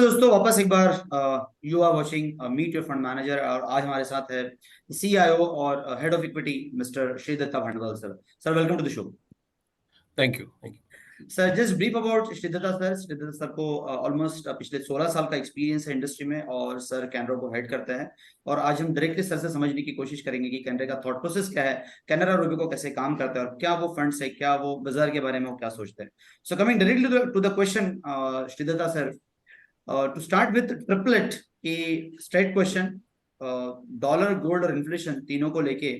दोस्तों वापस एक बार you are watching meet your fund manager और आज हमारे साथ है सीआईओ और head of equity mister Shridatta Bhandwal sir. Sir welcome to the show. Thank you thank you. Sir just brief about Shri Dutta sir. Shri Dutta sir को ऑलमोस्ट पिछले 16 साल का एक्सपीरियंस है इंडस्ट्री में और सर कैनरा को हेड करते हैं। और आज हम डायरेक्टली सर से समझने की कोशिश करेंगे कि कैनरा का थॉट प्रोसेस क्या है, कैनरा रोबो कैसे काम करता है और क्या वो फंड्स है, क्या वो बाजार के बारे में वो क्या सोचते हैं। So coming directly to the question Shri Dutta sir, to start with triplet की स्ट्रेट क्वेश्चन, डॉलर गोल्ड और इन्फ्लेशन तीनों को लेके।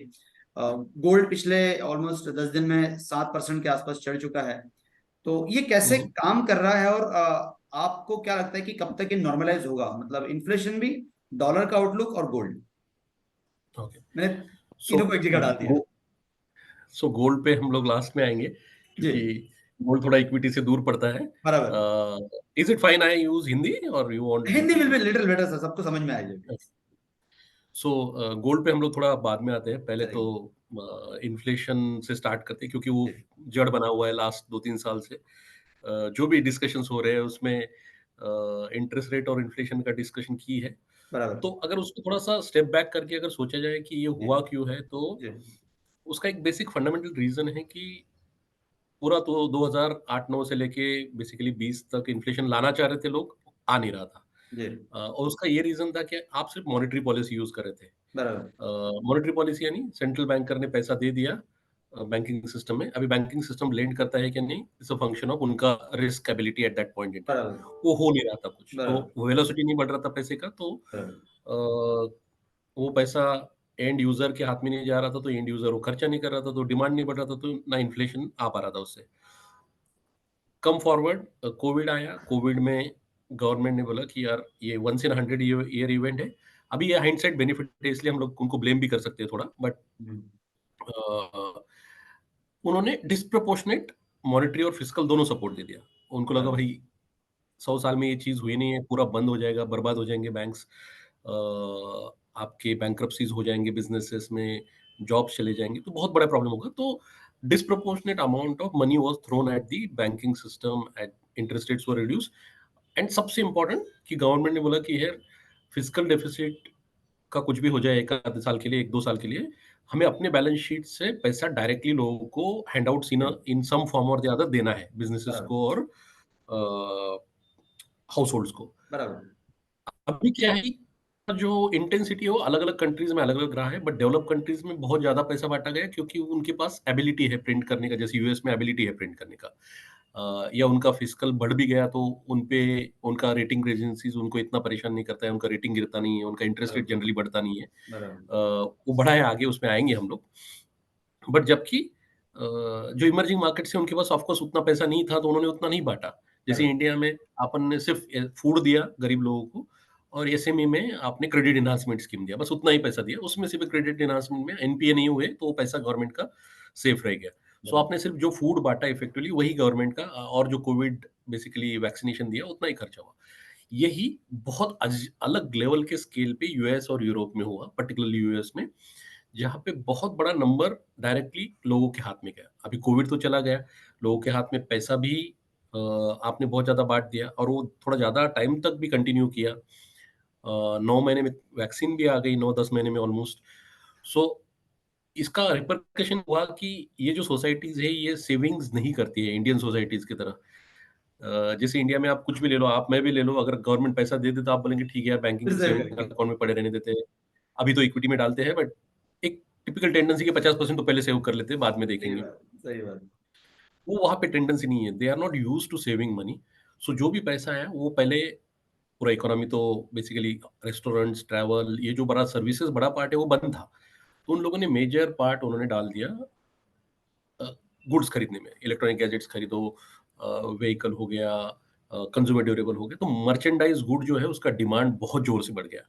गोल्ड पिछले ऑलमोस्ट 10 दिन में 7% के आसपास चढ़ चुका है, तो ये कैसे काम कर रहा है और आपको क्या लगता है कि कब तक ये नॉर्मलाइज होगा, मतलब इन्फ्लेशन भी, डॉलर का आउटलुक और गोल्ड। ओके। मैंने सो तीनों को एक जगह डाल दिया। सो गोल्ड पे हम लोग लास्ट में आएंगे जी क्योंकि गोल्ड थोड़ा इक्विटी से दूर पड़ता है। बराबर। Is it fine I use Hindi और you want Hindi will be English? Little better sir, सबको समझ में आ जाएगी। सो गोल्ड पे हम लोग थोड़ा बाद में आते हैं। पहले तो करेक्ट। इन्फ्लेशन से स्टार्ट करते हैं क्योंकि वो जड़ बना हुआ है लास्ट 2-3 साल से। जो भी डिस्कशंस हो रहे हैं उसमें इंटरेस्ट रेट और इन्फ्लेशन का डिस्कशन की है। बराबर। तो अगर उसको थोड़ा सा स्टेप बैक करके अगर सोचा जाए कि ये जी हुआ क्यों है, तो जी उसका एक बेसिक फंडामेंटल रीजन है कि पूरा तो 2008-9 से लेके बेसिकली 20 तक इन्फ्लेशन लाना चाह रहे थे लोग, आ नहीं रहा था। जी और उसका ये रीजन था कि आप सिर्फ मॉनेटरी पॉलिसी यूज कर रहे थे। बराबर। मॉनेटरी पॉलिसी यानी सेंट्रल बैंकर ने पैसा दे दिया बैंकिंग सिस्टम में। अभी बैंकिंग सिस्टम लेंड करता है कि नहीं, इट्स अ फंक्शन ऑफ उनका risk ability at that point in time. बराबर। वो हो नहीं रहा था कुछ, तो बराबर। वेलोसिटी नहीं बढ़ रहा था पैसे का। तो बराबर। वो पैसा एंड यूजर के हाथ में नहीं जा रहा था, तो एंड यूजर वो खर्चा नहीं कर रहा था, तो डिमांड नहीं बढ़ रहा था, तो ना इन्फ्लेशन आ पा रहा था उससे। कम फॉरवर्ड कोविड आया। कोविड में गवर्नमेंट ने बोला कि यार ये वंस इन 100 ईयर इवेंट है। अभी ये हाइंडसाइट बेनिफिट है, इसलिए हम लोग उनको ब्लेम भी कर सकते हैं थोड़ा, बट हम्म, उन्होंने डिस्प्रपोर्शनेट मॉनेटरी और फिस्कल दोनों सपोर्ट दे दिया। उनको लगा बराबर। भाई 100 साल में ये चीज हुई नहीं है, पूरा बंद हो जाएगा, बर्बाद हो जाएंगे बैंक्स, आपके बैंक्रप्सीज हो जाएंगे, बिजनेसेस में जॉब्स चले जाएंगे, तो बहुत बड़ा प्रॉब्लम होगा। तो disproportionate amount of money was thrown at the banking system, at interest rates were reduce. And सबसे इंपॉर्टेंट कि गवर्नमेंट ने बोला कि यार फिजिकल डेफिसिट का कुछ भी हो जाए एक आधे साल के लिए, 1-2 साल के लिए, हमें अपने बैलेंस शीट से पैसा डायरेक्टली लोगों को हैंडआउट्स इन सम फॉर्म और द अदर देना है, बिजनेसेस बराबर। को और हाउस होल्ड्स को। बराबर। अभी क्या है कि जो इंटेंसिटी है वो अलग अलग कंट्रीज में अलग अलग रहा है, बट डेवलप कंट्रीज में बहुत ज्यादा पैसा बांटा गया क्योंकि उनके पास एबिलिटी है प्रिंट करने का, जैसे यूएस में एबिलिटी है प्रिंट करने का। या उनका फिजिकल बढ़ भी गया तो उनपे उनका रेटिंग एजेंसीज उनको इतना परेशान नहीं करता है, उनका रेटिंग गिरता नहीं है, उनका इंटरेस्ट रेट बराबर। जनरली बढ़ता नहीं है। बराबर। वो बढ़ा है, आगे उसमें आएंगे हम लोग। बट जबकि जो इमर्जिंग मार्केट्स है उनके पास ऑफकोर्स उतना पैसा नहीं था, तो उन्होंने उतना नहीं बांटा। जैसे बराबर। इंडिया में अपन ने सिर्फ फूड दिया गरीब लोगों को, और एसएमई में आपने क्रेडिट एनहांसमेंट स्कीम दिया, बस उतना ही पैसा दिया। उसमें से भी क्रेडिट एनहांसमेंट में एनपीए नहीं हुए, तो वो पैसा गवर्नमेंट का सेफ रह गया। सो बराबर। आपने सिर्फ जो फूड बांटा इफेक्टिवली वही गवर्नमेंट का, और जो कोविड बेसिकली वैक्सीनेशन दिया उतना ही खर्चा हुआ। यही बहुत अलग लेवल के स्केल पे यूएस और यूरोप में हुआ, पर्टिकुलरली यूएस में, जहाँ पे बहुत बड़ा नंबर डायरेक्टली लोगों के हाथ में गया। अभी कोविड तो चला गया, लोगों के हाथ में पैसा भी आपने बहुत ज्यादा बांट दिया, और वो थोड़ा ज्यादा टाइम तक भी कंटिन्यू किया। 9 महीने में वैक्सीन भी आ गई, 9-10 महीने में ऑलमोस्ट। सो इसका रिपरकशन हुआ कि ये जो सोसाइटीज है ये सेविंग्स नहीं करती है इंडियन सोसाइटीज की तरह। जैसे इंडिया में आप कुछ भी ले लो, आप मैं भी ले लो, अगर गवर्नमेंट पैसा दे दे तो आप बोलेंगे ठीक है यार, बैंकिंग फिर सेव सेविंग करेंगे। अकाउंट में पड़े रहने देते हैं, अभी तो इक्विटी में डालते हैं, बट एक टिपिकल टेंडेंसी के 50% तो पहले सेव कर लेते हैं, बाद में सही देखेंगे। बात। सही बात। वो वहां पे टेंडेंसी नहीं है, they are not use to saving money. So जो भी पैसा है वो पहले, पूरा इकोनॉमी तो बेसिकली रेस्टोरेंट्स, ट्रैवल, ये जो बड़ा सर्विसेज बड़ा पार्ट है वो बंद था, तो उन लोगों ने मेजर पार्ट उन्होंने डाल दिया गुड्स खरीदने में। इलेक्ट्रॉनिक गैजेट्स खरीदो, व्हीकल हो गया, कंज्यूमर ड्यूरेबल हो गया, तो मर्चेंडाइज गुड जो है उसका डिमांड बहुत जोर से बढ़ गया।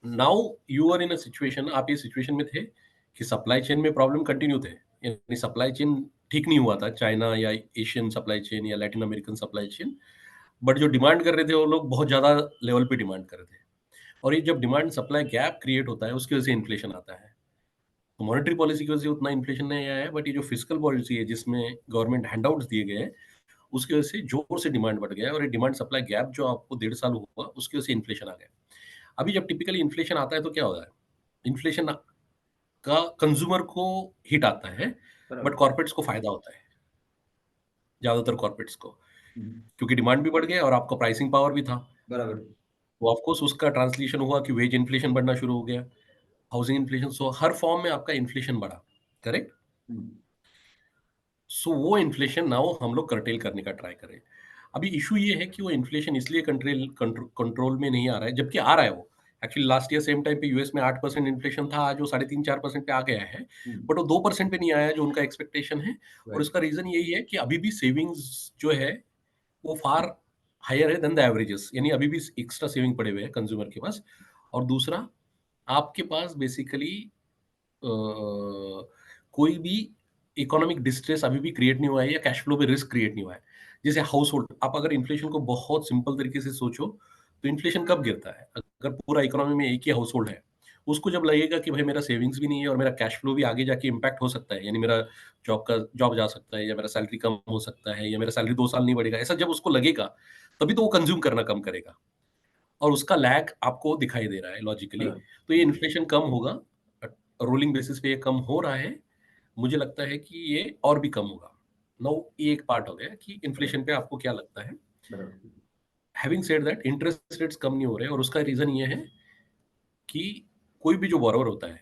Now you are in a situation, आप ये सिचुएशन में थे कि सप्लाई चेन में प्रॉब्लम कंटिन्यू थे, यानी सप्लाई चेन ठीक नहीं हुआ था, चाइना या एशियन सप्लाई चेन या Latin American supply chain. But जो डिमांड कर रहे थे वो लोग बहुत ज्यादा लेवल पे डिमांड कर रहे थे, और ये जब डिमांड सप्लाई गैप क्रिएट होता है उसकी वजह से इन्फ्लेशन आता है। तो मॉनेटरी पॉलिसी की वजह से उतना इन्फ्लेशन नहीं आया है, बट ये जो फिजिकल पॉलिसी है जिसमें गवर्नमेंट हैंडआउट्स दिए गए हैं, उसकी वजह से जोर से डिमांड बढ़ गया है, और ये डिमांड सप्लाई गैप जो आपको 1.5 साल हुआ, उसकी वजह से इन्फ्लेशन आ गया। अभी जब टिपिकली इन्फ्लेशन आता है तो क्या होता है? इन्फ्लेशन का कंज्यूमर को हिट आता है, बट बराबर। कॉर्पोरेट्स को फायदा होता है, ज़्यादातर कॉर्पोरेट्स को, हम्म, क्योंकि डिमांड भी बढ़ गया और आपका प्राइसिंग पावर भी था। बराबर। तो ऑफ कोर्स उसका ट्रांसलेशन हुआ कि वेज इन्फ्लेशन बढ़ना शुरू हो गया, हाउसिंग इन्फ्लेशन, सो हर फॉर्म में आपका इन्फ्लेशन बढ़ा, करेक्ट? हम्म, सो वो इन्फ्लेशन नाउ हम लोग कर्टेल करने का ट्राई करें। अभी इशू ये है कि वो इन्फ्लेशन इसलिए कंट्रोल में नहीं आ रहा है, जबकि आ रहा है वो। Actually last year same time पे यूएस में 8% इन्फ्लेशन था, आज वो 3.5-4% पे आ गया है, हम्म, बट वो 2% पे नहीं आया जो उनका एक्सपेक्टेशन है। और राइट। उसका रीजन यही है कि अभी भी सेविंग्स जो है वो फार हायर है देन द एवरेजेस, यानी अभी भी एक्स्ट्रा सेविंग पड़े हुए हैं कंज्यूमर के पास। और दूसरा, आपके पास बेसिकली कोई भी इकोनॉमिक डिस्ट्रेस अभी भी क्रिएट नहीं हुआ है, या कैश फ्लो पे रिस्क क्रिएट नहीं हुआ है। जैसे हाउस होल्ड, आप अगर इन्फ्लेशन को बहुत सिंपल तरीके से सोचो, तो इन्फ्लेशन कब गिरता है? अगर पूरा इकोनॉमी में एक ही हाउस होल्ड है, उसको जब लगेगा कि भाई मेरा सेविंग्स भी नहीं है और मेरा कैश फ्लो भी आगे जाके इम्पैक्ट हो सकता है, यानी मेरा जॉब जा सकता है, या मेरा सैलरी कम हो सकता है, या मेरा सैलरी 2 साल नहीं बढ़ेगा, ऐसा जब उसको लगेगा, तभी तो वो कंज्यूम करना कम करेगा। और उसका लैग आपको दिखाई दे रहा है लॉजिकली। बराबर। तो ये इन्फ्लेशन कम होगा, रोलिंग बेसिस पे ये कम हो रहा है। मुझे लगता है कि ये और भी कम होगा। नाउ ये एक पार्ट हो गया कि बराबर। इन्फ्लेशन पे आपको क्या लगता है। बराबर। Having said that, interest rates कम नहीं हो रहे, और उसका रीजन ये है कि कोई भी जो बोरोवर होता है,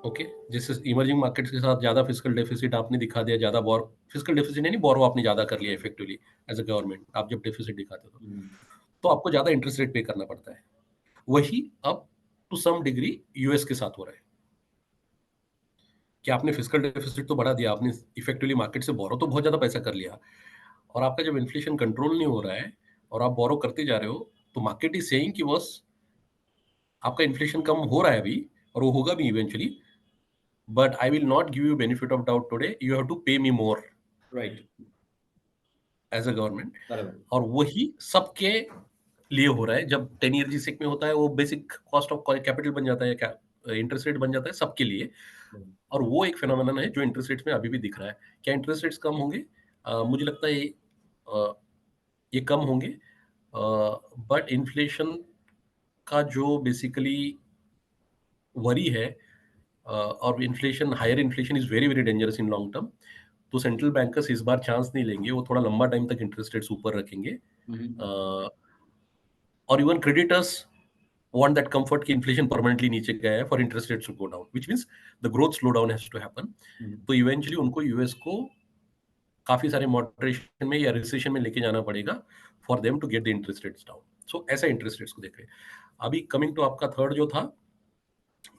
ओके, जैसे इमर्जिंग मार्केट्स के साथ ज्यादा फिजिकल डेफिसिट आपने दिखा दिया, ज्यादा बोर फिजिकल डेफिसिट यानी बोरो आपने ज्यादा कर लिया इफेक्टिवली एज अ गवर्नमेंट, आप जब डेफिसिट दिखाते हो हम्म, तो आपको ज्यादा इंटरेस्ट रेट पे करना पड़ता है। वही अब टू सम डिग्री यूएस के साथ हो रहा है कि आपने फिजिकल डेफिसिट तो बढ़ा दिया, आपने इफेक्टिवली मार्केट से बोरो तो बहुत ज्यादा पैसा कर लिया, और आपका जब इन्फ्लेशन कंट्रोल नहीं हो रहा है और आप बोरो करते जा रहे हो, तो मार्केट इज सेइंग कि बस आपका इन्फ्लेशन कम हो रहा है अभी, और वो होगा भी eventually, but I will not give you benefit of doubt today, you have to pay me more right. As a government. बराबर। और वही सबके लिए हो रहा है। जब 10 ईयर जीसेक में होता है, वो बेसिक कॉस्ट ऑफ कैपिटल बन जाता है, इंटरेस्ट रेट बन जाता है सबके लिए। बराबर। और वो एक फिनोमेनन है जो इंटरेस्ट रेट्स में अभी भी दिख रहा है। क्या इंटरेस्ट रेट्स कम होंगे? मुझे लगता है ये कम होंगे, बट इन्फ्लेशन का जो बेसिकली वरी है, और inflation, higher inflation is very very dangerous in long term. तो सेंट्रल बैंकर्स इस बार चांस नहीं लेंगे, वो थोड़ा लंबा टाइम तक इंटरेस्ट रेट्स ऊपर रखेंगे। हम्म, और even creditors want that comfort कि इन्फ्लेशन परमानेंटली नीचे गया है, for interest rates to go down, which means the growth slow down has to happen. Hmm, तो इवेंचुअली उनको यूएस को काफी सारे मॉडरेशन में या रिसेशन में लेके जाना पड़ेगा for them to get the interest rates down. So ऐसा इंटरेस्ट रेट्स को देख रहे हैं। अभी कमिंग टू आपका थर्ड जो था,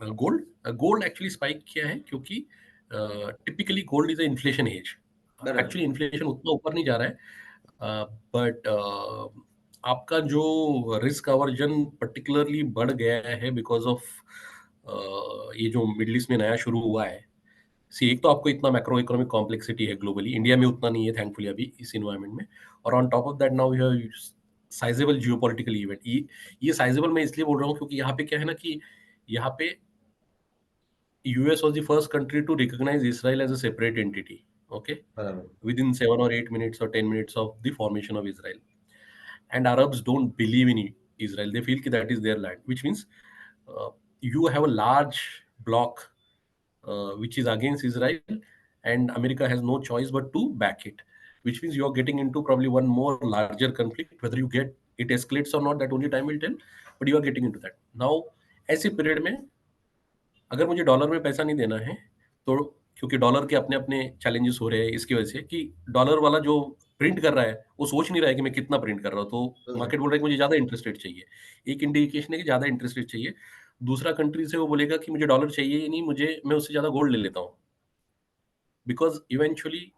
गोल्ड। गोल्ड एक्चुअली स्पाइक किया है क्योंकि typically gold is a inflation hedge. बराबर। एक्चुअली इन्फ्लेशन उतना ऊपर नहीं जा रहा है, बट आपका जो रिस्क अवर्जन पर्टिकुलरली बढ़ गया है बिकॉज ऑफ ये जो मिडल ईस्ट में नया शुरू हुआ है। सी, एक तो आपको इतना मैक्रो इकोनॉमिक कॉम्प्लेक्सिटी है ग्लोबली, इंडिया में उतना नहीं है थैंकफुली अभी इस इन्वायरमेंट में। और on top of that now you have sizeable geopolitical event. ये साइजेबल मैं इसलिए बोल रहा हूँ क्योंकि यहाँ पे क्या है ना कि यहाँ पे US was the first country to recognise Israel as a separate entity, okay, बराबर। within 7 or 8 minutes or 10 minutes of the formation of Israel. And Arabs don't believe in Israel. They feel that is their land, which means uh, you have a large bloc which is against Israel, and America has no choice but to back it, which means you are getting into probably one more larger conflict. Whether you get it escalates or not, that only time will tell, but you are getting into that. Now, ऐसे period में अगर मुझे dollar में पैसा नहीं देना है, तो क्योंकि डॉलर के अपने अपने चैलेंजेस हो रहे हैं इसकी वजह से कि डॉलर वाला जो प्रिंट कर रहा है वो सोच नहीं रहा है कि मैं कितना प्रिंट कर रहा हूँ, तो राइट। मार्केट बोल रहा है कि मुझे ज्यादा इंटरेस्ट रेट चाहिए। एक इंडिकेशन है कि ज्यादा इंटरेस्ट रेट चाहिए। दूसरा कंट्री से वो बोलेगा कि मुझे डॉलर चाहिए ही नहीं, मुझे, मैं उससे ज्यादा गोल्ड ले लेता हूँ, बिकॉज इवेंचुअली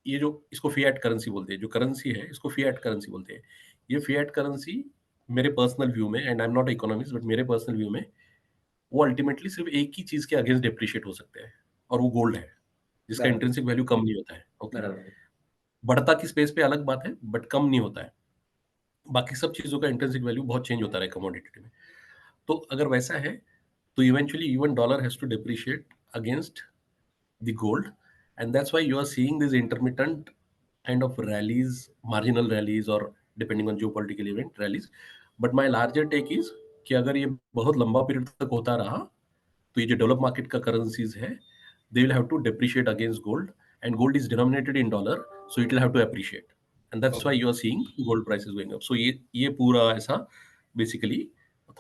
ये जो इसको फिएट करेंसी बोलते हैं, जो करेंसी है इसको फिएट करेंसी बोलते हैं। ये फिएट करेंसी मेरे पर्सनल व्यू में, and I am not economist, but मेरे पर्सनल व्यू में वो अल्टीमेटली सिर्फ एक ही चीज के अगेंस्ट डिप्रिशिएट हो सकते हैं, और वो गोल्ड है, जिसका बराबर। इंट्रिंसिक वैल्यू कम नहीं होता है, ओके। बराबर। बढ़ता की स्पेस पे अलग बात है, बट कम नहीं होता है। बाकी सब चीजों का इंट्रिंसिक वैल्यू बहुत चेंज होता है कमोडिटी में। तो अगर वैसा है, तो eventually even dollar has to depreciate against the gold, and that's why you are seeing this intermittent kind of rallies, marginal rallies or depending on geopolitical event rallies. But my larger take is कि अगर ये बहुत लंबा period तक होता रहा तो ये जो डेवलप मार्केट का करेंसीज है they will have to depreciate against gold and gold is denominated in dollar so it will have to appreciate and that's why you are seeing gold prices going up. So ये पूरा ऐसा basically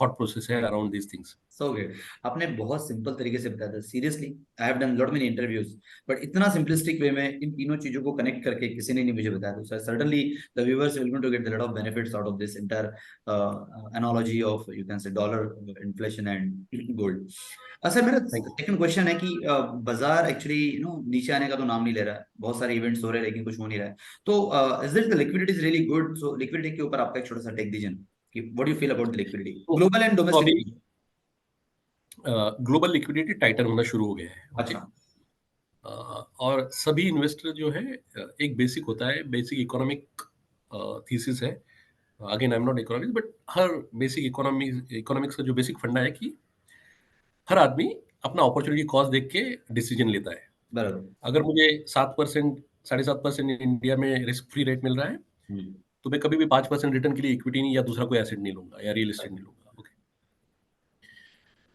thought process है around these things. So great. आपने बहुत simple तरीके से बताया था. Seriously I have done lot many interviews, but इतना सिंपलिस्टिक वे में इन तीनों चीजों को कनेक्ट करके किसी ने नहीं मुझे बताया. तो certainly the viewers will going to get the lot of benefits out of this entire analogy of you can say dollar inflation and gold. Sir मेरा Thank you. सेकंड क्वेश्चन है कि बाजार एक्चुअली नीचे आने का तो नाम नहीं ले रहा है. बहुत सारे इवेंट्स हो रहे हैं लेकिन कुछ हो नहीं रहा है. तो is it the liquidity is really good? So liquidity के ऊपर आपका एक छोटा सा टेक दीजिए कि what do you feel about the liquidity global and तो अभी डोमेस्टिक? ग्लोबल लिक्विडिटी टाइटन होना शुरू हो गया है. अच्छा. और सभी इन्वेस्टर जो है एक बेसिक होता है, बेसिक इकोनॉमिक थीसिस है. Again I am not economics but her basic economics का जो बेसिक फंडा है कि हर आदमी अपना अपॉर्चुनिटी कॉस्ट देख के डिसीजन लेता है. बराबर. अगर मुझे 7% 7.5% इंडिया में रिस्क फ्री रेट मिल रहा है तो मैं कभी भी 5% रिटर्न के लिए इक्विटी नहीं या दूसरा कोई एसेट नहीं लूंगा या रियल एस्टेट नहीं लूंगा. ओके,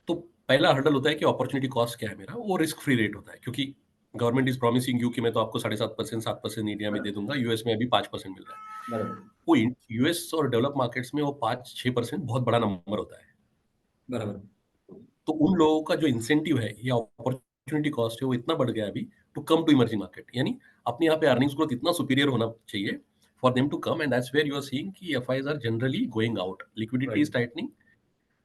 तो पहला हर्डल होता है कि अपॉर्चुनिटी कॉस्ट क्या है मेरा, वो रिस्क फ्री रेट होता है क्योंकि गवर्नमेंट इज प्रॉमिसिंग यू कि मैं तो आपको 7.5% 7% इंडिया में दे दूंगा. यूएस में अभी 5% मिल रहा है. बराबर. वो यूएस और डेवलप मार्केट्स में वो 5-6% बहुत बड़ा नंबर होता है. बराबर. तो उन लोगों का जो इंसेंटिव है या अपॉर्चुनिटी कॉस्ट है वो इतना बढ़ गया है अभी to come to emerging market. यानी अपने यहाँ पे अर्निंग्स ग्रोथ इतना सुपीरियर होना चाहिए for them to come and that's where you are seeing कि FIs are generally going out. Liquidity is tightening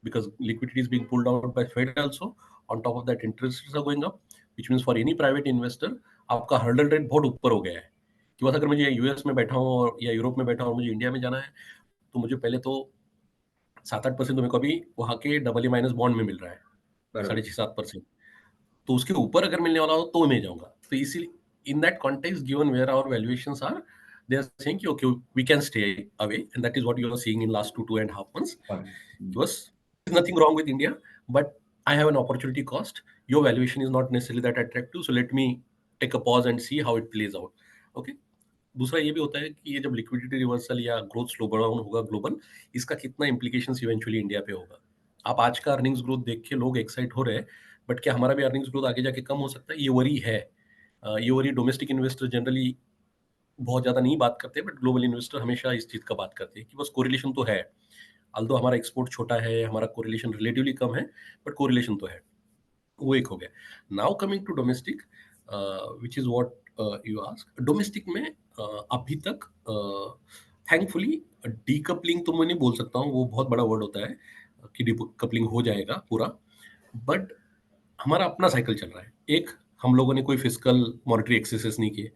because liquidity is being pulled out by Fed also. On top of that, interest rates are going up, which means for any private investor, आपका hurdle rate बहुत ऊपर हो गया है कि बस अगर मुझे यूएस में बैठा हूँ और या यूरोप में बैठा हूँ और मुझे इंडिया में जाना है तो मुझे पहले तो 7-8% तो मेरे को अभी वहाँ के AA- बॉन्ड में मिल रहा है, 6.5-7%. तो उसके ऊपर अगर मिलने वाला हो तो मैं जाऊंगा. तो इसी in that context given where our valuations are they are saying कि okay we can stay away and that is what you are seeing in last 2.5 months. Because there's nothing wrong with India, but I have an opportunity cost. Your valuation is not necessarily that attractive, so let me take a pause and see how it plays out. Okay. दूसरा ये भी होता है कि ये जब liquidity reversal या growth slow down होगा ग्लोबल, इसका कितना इम्प्लीकेशंस इवेंचुअली इंडिया पे होगा. आप आज का अर्निंग्स ग्रोथ देख के लोग एक्साइट हो रहे हैं, बट क्या हमारा भी अर्निंग्स ग्रोथ आगे जाके कम हो सकता है? ये वरी है. ये वरी डोमेस्टिक इन्वेस्टर जनरली बहुत ज्यादा नहीं बात करते, बट ग्लोबल इन्वेस्टर हमेशा इस चीज का बात करते हैं कि बस कोरिलेशन तो है. अल्दो हमारा एक्सपोर्ट छोटा है, हमारा कोरिलेशन रिलेटिवली कम है, बट कोरिलेशन तो है. वो एक हो गया. Now coming to domestic which is what you ask. Domestic में अभी तक थैंकफुली डीकपलिंग तो मैं नहीं बोल सकता हूँ, वो बहुत बड़ा वर्ड होता है कि डीकपलिंग हो जाएगा पूरा, बट हमारा अपना साइकिल चल रहा है. एक, हम लोगों ने कोई फिजिकल मॉनेटरी एक्सेसेस नहीं किए,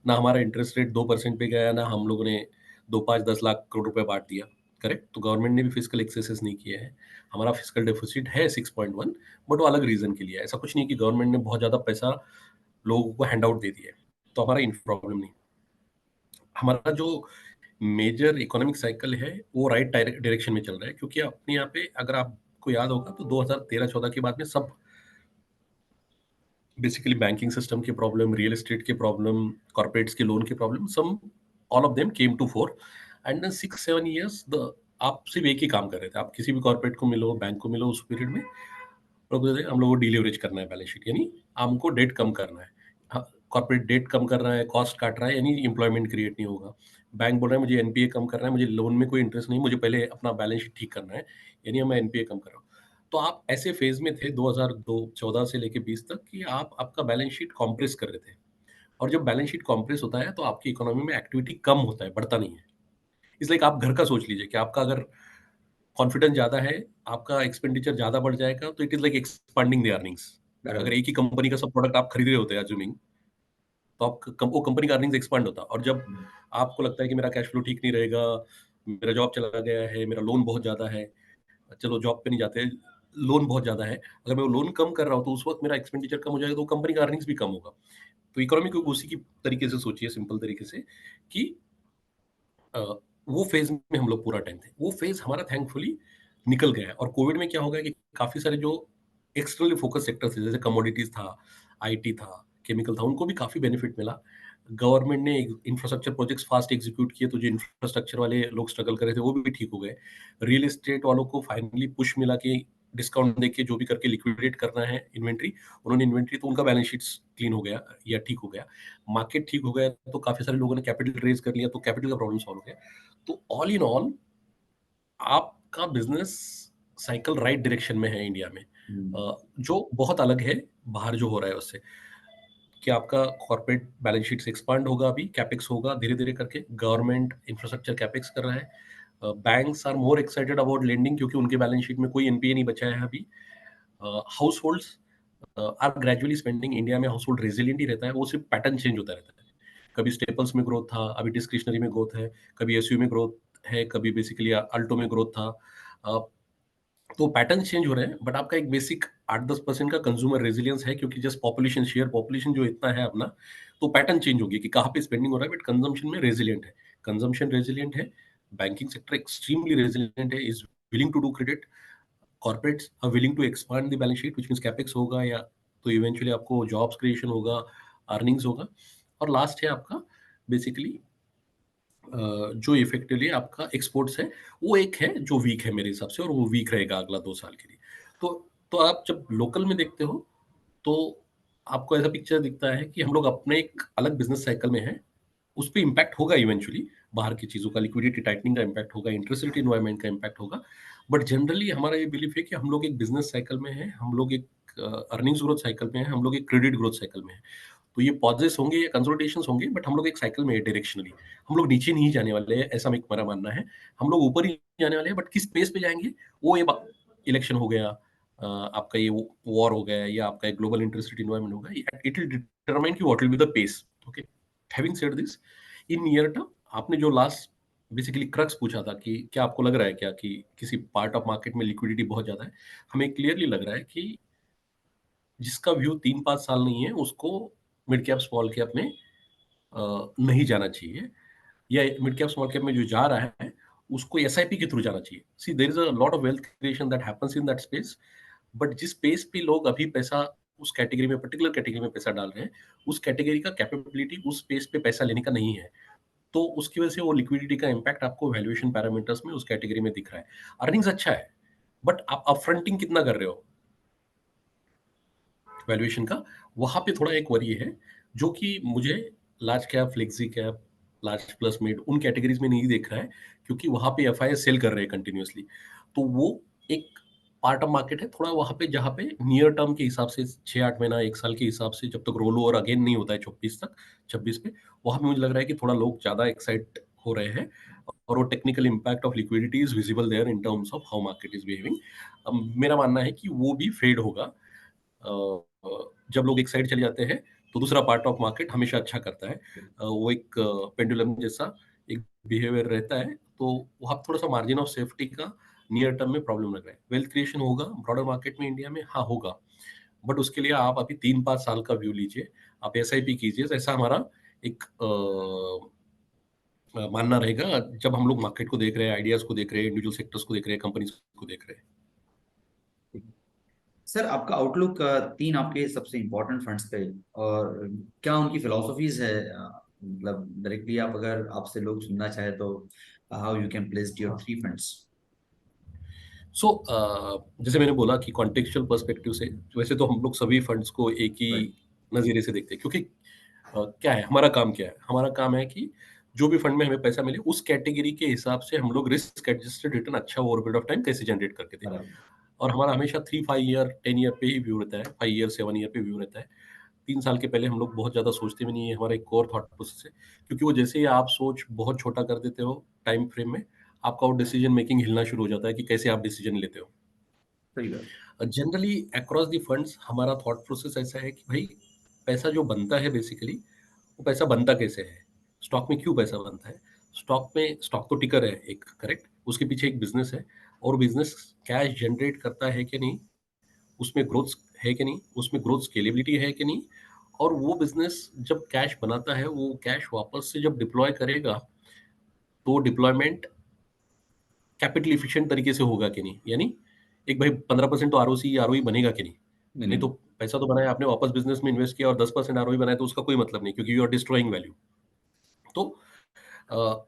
ना हमारा इंटरेस्ट रेट 2% पे गया, ना हम लोगों ने 2, 5, 10 लाख करोड़ रुपए बांट दिया. करेक्ट. तो गवर्नमेंट ने भी फिजिकल एक्सेसेस नहीं किए हैं. हमारा फिजिकल डेफिसिट है 6.1, बट वो अलग रीजन के लिए है. ऐसा कुछ नहीं कि गवर्नमेंट ने बहुत ज्यादा पैसा लोगों को हैंड आउट दे दिया है, तो हमारा इन प्रॉब्लम नहीं. हमारा जो मेजर इकोनॉमिक साइकिल है वो राइट डायरेक्शन में चल रहा है क्योंकि अपने यहाँ पे अगर आपको याद होगा तो 2013-14 के बाद में सब बेसिकली बैंकिंग सिस्टम के प्रॉब्लम, रियल एस्टेट के प्रॉब्लम, कॉर्पोरेट्स के लोन के problem, sum all of them came to fore. And then 6-7 years आप सिर्फ एक ही काम कर रहे थे. आप किसी भी कॉर्पोरेट को मिलो, बैंक को मिलो, उस पीरियड में लोग कहते थे हम लोग को डिलीवरेज करना है बैलेंस शीट, यानी हमको डेट कम करना है. कॉर्पोरेट डेट कम कर रहा है, कॉस्ट काट रहा है, यानी एम्प्लॉयमेंट क्रिएट नहीं होगा. बैंक बोल रहा है मुझे एनपीए कम करना है, मुझे लोन में कोई इंटरेस्ट नहीं, मुझे पहले अपना बैलेंस शीट ठीक करना है, यानी मैं एनपीए कम कर रहा हूँ. तो आप ऐसे फेज में थे 2014 से लेके 20 तक कि आप आपका बैलेंस शीट कॉम्प्रेस कर रहे थे. और जब बैलेंस शीट कॉम्प्रेस होता है तो आपकी इकोनॉमी में एक्टिविटी कम होता है, बढ़ता नहीं है. इसलिए आप घर का सोच लीजिए कि आपका अगर कॉन्फिडेंस ज्यादा है, आपका एक्सपेंडिचर ज्यादा बढ़ जाएगा, तो it is like expanding the earnings. अगर एक ही कंपनी का सब प्रोडक्ट आप खरीद रहे होते हैं अज्यूमिंग, तो आप वो कंपनी का अर्निंग्स एक्सपांड होता. और जब आपको लगता है कि मेरा कैश फ्लो ठीक नहीं रहेगा, मेरा जॉब चला गया है, मेरा लोन बहुत ज्यादा है, चलो जॉब पे नहीं जाते, लोन बहुत ज्यादा है, अगर मैं वो लोन कम कर रहा हूँ तो उस वक्त मेरा एक्सपेंडिचर कम हो जाएगा, तो कंपनी का अर्निंग्स भी कम होगा. तो इकोनॉमी को उसी की तरीके से सोचिए, सिंपल तरीके से कि वो फेज में हम लोग पूरा टाइम थे. वो फेज हमारा थैंकफुली निकल गया है. और कोविड में क्या हो गया कि काफी सारे जो एक्सटर्नली फोकस सेक्टर थे, जैसे कमोडिटीज था, आईटी था, केमिकल था, उनको भी काफी बेनिफिट मिला. गवर्नमेंट ने इंफ्रास्ट्रक्चर प्रोजेक्ट्स फास्ट एग्जीक्यूट किए, तो जो इंफ्रास्ट्रक्चर वाले लोग स्ट्रगल कर रहे थे वो भी ठीक हो गए। रियल एस्टेट वालों को फाइनली पुश मिला कि डिस्काउंट देके जो भी करके लिक्विडेट करना है इन्वेंट्री, उन्होंने इन्वेंट्री, तो उनका बैलेंस शीट क्लीन हो गया या ठीक हो गया। मार्केट ठीक हो गया तो काफी सारे लोगों ने कैपिटल रेज कर लिया, तो कैपिटल का प्रॉब्लम सॉल्व हो गया। तो ऑल इन ऑल आपका बिजनेस साइकिल राइट डायरेक्शन में है इंडिया में, जो बहुत अलग है बाहर जो हो रहा है उससे, कि आपका कॉर्पोरेट बैलेंस शीट से एक्सपांड होगा, अभी कैपेक्स होगा धीरे धीरे करके, गवर्नमेंट इंफ्रास्ट्रक्चर कैपेक्स कर रहा है, banks are more excited about lending क्योंकि उनके बैलेंस शीट में कोई एनपीए नहीं बचा है अभी। Household are gradually spending. India में हाउस होल्ड रेजिलियंट ही रहता है, वो सिर्फ पैटर्न चेंज होता रहता है। कभी स्टेपल्स में ग्रोथ था, अभी डिस्क्रिशनरी में ग्रोथ है, कभी एसयू में ग्रोथ है, कभी बेसिकली अल्टो में ग्रोथ था। तो पैटर्न चेंज हो रहे हैं, बट आपका एक बेसिक 8-10% का कंज्यूमर रेजिलियंस है, क्योंकि जस्ट पॉपुलेशन शेयर, पॉपुलेशन जो इतना है अपना, तो पैटर्न चेंज होगी कि कहाँ पे स्पेंडिंग हो रहा है, बट कंजम्पशन में रेजिलियंट है। कंजम्पशन रेजिलियंट है, बैंकिंग सेक्टर एक्सट्रीमली रेजिलियंट है, is willing to do credit, corporates are willing to expand the balance sheet, which means capex होगा, या तो इवेंचुअली आपको जॉब्स क्रिएशन होगा, अर्निंग्स होगा। और लास्ट है आपका बेसिकली जो इफेक्टिवली आपका एक्सपोर्ट्स है, वो एक है जो वीक है मेरे हिसाब से, और वो वीक रहेगा अगला 2 साल के लिए। तो तो आप जब लोकल में देखते हो तो आपको ऐसा पिक्चर दिखता है कि हम लोग अपने एक अलग बिजनेस साइकिल में हैं, उस पर इम्पैक्ट होगा इवेंचुअली, बाहर की चीज़ों का, लिक्विडिटी टाइटनिंग का इम्पैक्ट होगा, इंटरेस्ट रेट इन्वायरमेंट का इम्पैक्ट होगा, बट जनरली हमारा ये बिलीफ है कि हम लोग एक बिजनेस साइकिल में हैं, हम लोग एक अर्निंग्स ग्रोथ साइकिल में हैं, हम लोग एक क्रेडिट ग्रोथ साइकिल में हैं। तो ये पॉजेस होंगे या कंसोलिडेशंस होंगे, बट हम लोग एक साइकिल में है डायरेक्शनली। हम लोग नीचे नहीं जाने वाले हैं, ऐसा मेरा मानना है। हम लोग ऊपर ही जाने वाले हैं, बट किस पेस पे जाएंगे वो, ये इलेक्शन हो गया, आपका ये वॉर हो गया, या आपका एक ग्लोबल इंटरेस्ट रेट इन्वायरमेंट होगा, इट विल डिटरमाइन कि what will be the pace. Okay, having said this, in near term, आपने जो लास्ट बेसिकली क्रक्स पूछा था कि क्या आपको लग रहा है क्या कि किसी पार्ट ऑफ मार्केट में लिक्विडिटी बहुत ज्यादा है, हमें क्लियरली लग रहा है कि जिसका व्यू 3-5 साल नहीं है उसको मिड कैप स्मॉल कैप में नहीं जाना चाहिए, या मिड कैप स्मॉल कैप में जो जा रहा है उसको एसआईपी के थ्रू जाना चाहिए। See there is a lot of wealth creation that happens in that space, but जिस पेस पे लोग अभी पैसा उस कैटेगरी में, पर्टिकुलर कैटेगरी में पैसा डाल रहे हैं, उस कैटेगरी का कैपेबिलिटी उस पेस पे पैसा लेने का नहीं है, तो उसकी वजह से वो लिक्विडिटी का इम्पैक्ट आपको वैल्यूएशन पैरामीटर्स में उस कैटेगरी में दिख रहा है। अर्निंग्स अच्छा है, बट आप अपफ्रंटिंग कितना कर रहे हो वैल्यूएशन का, वहां पे थोड़ा एक वरी है, जो कि मुझे large cap, flexi cap, large plus mid उन कैटेगरीज में नहीं देख रहा है, क्योंकि वहां पे एफआई सेल कर रहे हैं कंटिन्यूअसली। तो वो एक पार्ट ऑफ मार्केट है थोड़ा वहां पे, जहाँ पे नियर टर्म के हिसाब से 6-8 महीना 1 साल के हिसाब से, जब तक रोल ओवर अगेन नहीं होता है 24 तक, 26 पे, वहां पे मुझे लग रहा है कि थोड़ा लोग ज्यादा एक्साइट हो रहे हैं, और वो technical impact of liquidity is visible there in terms of how market is behaving. मेरा मानना है कि वो भी फेड होगा। जब लोग एक साइड चले जाते हैं तो दूसरा पार्ट ऑफ मार्केट हमेशा अच्छा करता है। वो एक पेंडुलम जैसा एक बिहेवियर रहता है, तो वहाँ थोड़ा सा मार्जिन ऑफ सेफ्टी का नियर टर्म में प्रॉब्लम लग रहा है। वेल्थ क्रिएशन होगा ब्रॉडर मार्केट में इंडिया में, हाँ होगा, बट उसके लिए आप अभी 3-5 साल का व्यू लीजिए, आप एसआईपी कीजिए, ऐसा हमारा एक मानना रहेगा जब हम लोग मार्केट को देख रहे हैं, आइडियाज को देख रहे हैं, इंडिविजुअल सेक्टर्स को देख रहे हैं, कंपनीज को देख रहे हैं। सर आपका आउटलुक तीन आपके सबसे इम्पोर्टेंट फंड्स पे, और क्या उनकी फिलोसफीज है, मतलब डायरेक्टली आप अगर आपसे लोग सुनना चाहे तो how you can place your 3 funds. So जैसे मैंने बोला कि कॉन्टेक्चुअल पर्सपेक्टिव से, वैसे तो हम लोग सभी फंड्स को एक ही राइट। नज़रिए से देखते हैं, क्योंकि क्या है हमारा काम, क्या है हमारा काम है कि जो भी फंड में हमें पैसा मिले उस कैटेगरी के हिसाब से हम लोग रिस्क एडजस्टेड रिटर्न अच्छा ओवर पीरियड ऑफ टाइम कैसे जनरेट करके थे। बराबर। और हमारा हमेशा 3-5 ईयर 10 ईयर पे ही व्यू रहता है, 5 ईयर 7 ईयर पे व्यू रहता है। 3 साल के पहले हम लोग बहुत ज़्यादा सोचते भी नहीं है, हमारा एक कोर थॉट प्रोसेस है, क्योंकि वो जैसे ही आप सोच बहुत छोटा कर देते हो टाइम फ्रेम में, आपका वो डिसीजन मेकिंग हिलना शुरू हो जाता है कि कैसे आप डिसीजन लेते हो। सही बात। जनरली अक्रॉस द फंड्स हमारा थॉट प्रोसेस ऐसा है कि भाई पैसा जो बनता है बेसिकली, वो पैसा बनता कैसे है, स्टॉक में क्यों पैसा बनता है, स्टॉक में, स्टॉक तो टिकर है एक, करेक्ट, उसके पीछे एक बिजनेस है, और बिजनेस कैश जनरेट करता है कि नहीं, उसमें ग्रोथ है कि नहीं, उसमें ग्रोथ स्केलेबिलिटी है कि नहीं, और वो बिजनेस जब कैश बनाता है वो कैश वापस से जब डिप्लॉय करेगा तो डिप्लॉयमेंट कैपिटल इफिशिएंट तरीके से होगा कि नहीं, यानी एक भाई 15% तो आरओसी आरओई बनेगा कि नहीं, नहीं नहीं। तो पैसा तो बनाया आपने, वापस बिजनेस में इन्वेस्ट किया और 10% आरओई बनाया, तो उसका कोई मतलब नहीं, क्योंकि यू आर डिस्ट्रॉइंग वैल्यू। तो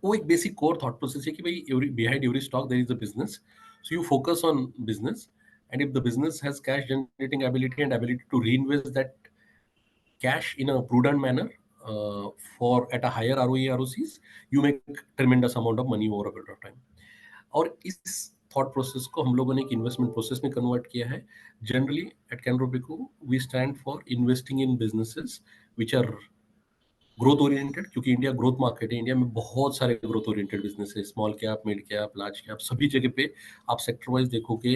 वो एक बेसिक कोर थॉट प्रोसेस है कि भाई every behind every stock there is a business, so you focus on business, and if the business has cash generating ability and ability to reinvest that cash in a prudent manner, for at a higher ROE ROCs, you make tremendous amount of money over a period of time. और इस thought process को हम लोगों ने एक investment process में convert किया है। Generally at Canara Robeco we stand for investing in businesses which are growth oriented, क्योंकि इंडिया ग्रोथ मार्केट है। इंडिया में बहुत सारे ग्रोथ ओरिएंटेड बिजनेस है, small cap, mid cap, large cap, सभी जगह पे आप सेक्टर वाइज देखोगे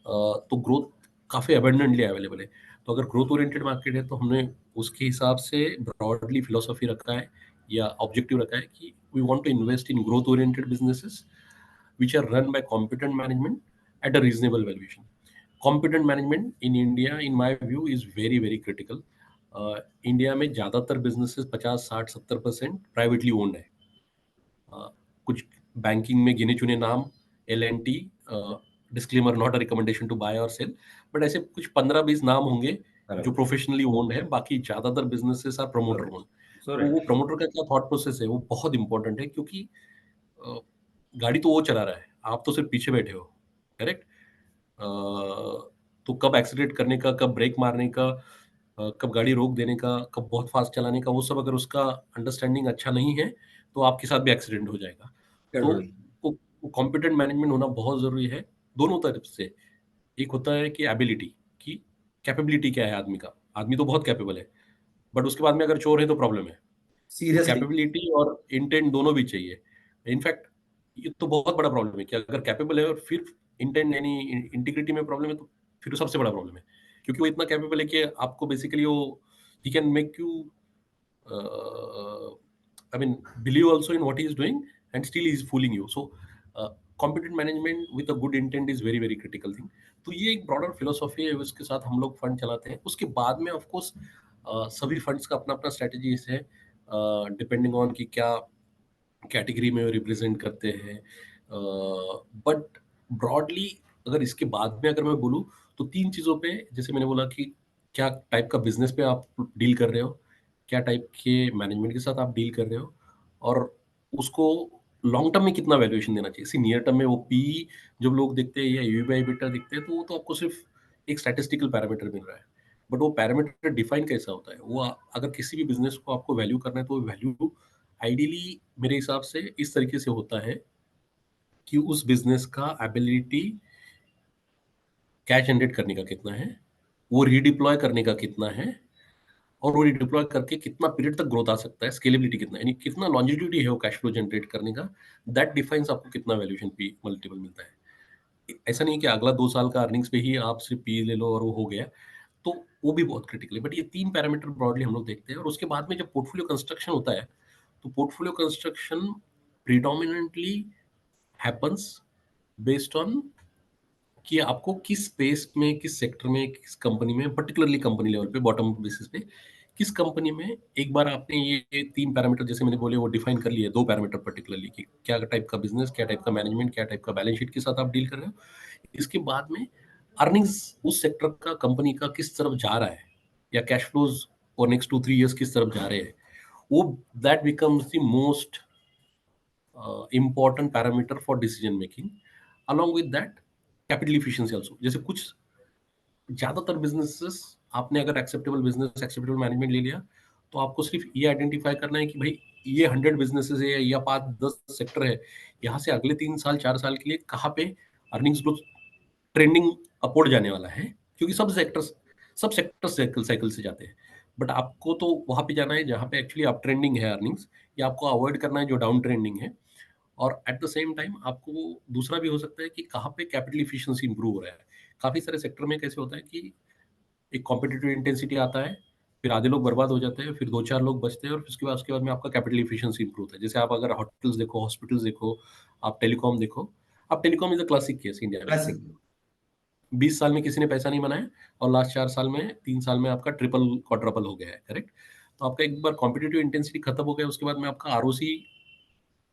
तो ग्रोथ काफ़ी अबेंडेंटली अवेलेबल है। तो अगर ग्रोथ ओरिएंटेड मार्केट है तो हमने उसके हिसाब से ब्रॉडली फिलोसफी रखा है या ऑब्जेक्टिव रखा है कि we want to invest in growth oriented businesses which are run by competent management at a reasonable valuation. Competent management in India, in my view, is very very critical. India में ज़्यादातर businesses 50, 60, 70% privately owned है। कुछ banking में गिने चुने नाम, L&T, disclaimer not a recommendation to buy और sell, but ऐसे कुछ 15-20 नाम होंगे जो प्रोफेशनली ओन्ड है, बाकी ज़्यादातर बिजनेसेस आर प्रमोटर ओन्ड। तो वो प्रमोटर का क्या थॉट प्रोसेस है वो बहुत इंपॉर्टेंट है, क्योंकि गाड़ी तो वो चला रहा है, आप तो सिर्फ पीछे बैठे हो, करेक्ट। तो कब एक्सीलेरेट करने का, कब ब्रेक मारने का, कब गाड़ी रोक देने का, कब बहुत फास्ट चलाने का, वो सब अगर उसका अंडरस्टैंडिंग अच्छा नहीं है तो आपके साथ भी एक्सीडेंट हो जाएगा। तो वो कॉम्पिटेंट मैनेजमेंट होना बहुत जरूरी है दोनों तरफ से। एक होता है कि एबिलिटी, की कैपेबिलिटी क्या है आदमी का, आदमी तो बहुत कैपेबल है, बट उसके बाद में अगर चोर है तो प्रॉब्लम है। तो सीरियसली। कैपेबिलिटी और इंटेंट दोनों भी चाहिए। इनफैक्ट ये तो बहुत बड़ा प्रॉब्लम है कि अगर कैपेबल है और फिर इंटेंट यानी इंटीग्रिटी में प्रॉब्लम है, तो फिर सबसे बड़ा प्रॉब्लम है, क्योंकि वो इतना कैपेबल है कि आपको बेसिकली वो he can make you I mean believe also in what he is doing and still is fooling you. So competent management with a good intent is very very critical thing. तो ये एक broader philosophy है, उसके साथ हम लोग fund चलाते हैं। उसके बाद में ऑफकोर्स सभी फंड्स का अपना अपना स्ट्रेटेजी है, डिपेंडिंग ऑन कि क्या कैटेगरी में रिप्रेजेंट करते हैं। बट ब्रॉडली अगर इसके बाद में अगर मैं बोलूँ तो तीन चीज़ों पे, जैसे मैंने बोला कि क्या टाइप का बिजनेस पे आप डील कर रहे हो, क्या टाइप के मैनेजमेंट के साथ आप डील कर रहे हो, और उसको लॉन्ग टर्म में कितना वैल्यूएशन देना चाहिए। सी नियर टर्म में वो पी जब लोग देखते हैं या यूबीआई बेटा देखते हैं, तो वो तो आपको सिर्फ एक स्टैटिस्टिकल पैरामीटर मिल रहा है, बट वो पैरामीटर डिफाइन कैसा होता है, वो अगर किसी भी बिजनेस को आपको वैल्यू करना है तो वैल्यू आइडियली मेरे हिसाब से इस तरीके से होता है कि उस बिजनेस का एबिलिटी कैश जनरेट करने का कितना है, वो रीडिप्लॉय करने का कितना है, और वो रीडिप्लॉय करके कितना पीरियड तक ग्रोथ आ सकता है, स्केलेबिलिटी कितना है, यानी कितना लॉन्जिट्यूडी है वो कैश फ्लो जनरेट करने का। दैट डिफाइंस आपको कितना वैल्यूएशन पी मल्टीपल मिलता है। ऐसा नहीं कि अगला 2 साल का अर्निंग्स पे ही आप सिर्फ पी ले लो और वो हो गया, तो वो भी बहुत क्रिटिकल है। बट ये तीन पैरामीटर ब्रॉडली हम लोग देखते हैं। और उसके बाद में जब पोर्टफोलियो कंस्ट्रक्शन होता है, तो portfolio construction predominantly happens based on कि आपको किस स्पेस में, किस सेक्टर में, किस कंपनी में, पर्टिकुलरली कंपनी लेवल पे, बॉटम बेसिस पे किस कंपनी में। एक बार आपने ये तीन पैरामीटर जैसे मैंने बोले वो डिफाइन कर लिए, दो पैरामीटर पर्टिकुलरली कि क्या टाइप का बिजनेस, क्या टाइप का मैनेजमेंट, क्या टाइप का बैलेंस शीट के साथ आप डील कर रहे हो। इसके बाद में अर्निंग्स उस सेक्टर का, कंपनी का किस तरफ जा रहा है, या कैश फ्लोज और नेक्स्ट 2-3 ईयर्स किस तरफ जा रहे हैं, वो that becomes the most important parameter for decision making. Along with that, capital efficiency also. जैसे कुछ ज्यादातर बिजनेसेस, आपने अगर एक्सेप्टेबल बिजनेस, एक्सेप्टेबल मैनेजमेंट ले लिया, तो आपको सिर्फ ये आइडेंटिफाई करना है कि भाई ये 100 बिजनेसेस है या 5-10 सेक्टर है, यहाँ से अगले 3 साल 4 साल के लिए कहाँ पे अर्निंग्स ग्रोथ ट्रेंडिंग अपवर्ड जाने वाला है, क्योंकि सब सेक्टर साइकिल साइकिल से जाते हैं। बट आपको तो वहां पे जाना है जहाँ पे एक्चुअली अप ट्रेंडिंग है अर्निंग्स, या आपको अवॉइड करना है जो डाउन ट्रेंडिंग है। और एट द सेम टाइम आपको दूसरा भी हो सकता है कि कहाँ पे कैपिटल इफिशिएंसी इंप्रूव हो रहा है। काफी सारे सेक्टर में कैसे होता है कि एक कॉम्पिटिटिव इंटेंसिटी आता है, फिर आधे लोग बर्बाद हो जाते हैं, फिर 2-4 लोग बचते हैं, और उसके बाद में आपका कैपिटल इफिशिएंसी इंप्रूव होता है। जैसे आप अगर होटल्स देखो, हॉस्पिटल्स देखो, आप टेलीकॉम देखो। आप telecom is a classic case India में। क्लासिक। 20 साल में किसी ने पैसा नहीं बनाया, और लास्ट 4 साल में, 3 साल में आपका ट्रिपल क्वाड्रपल हो गया है, करेक्ट। तो आपका एक बार कॉम्पिटिटिव इंटेंसिटी खत्म हो गया, उसके बाद में आपका आरओसी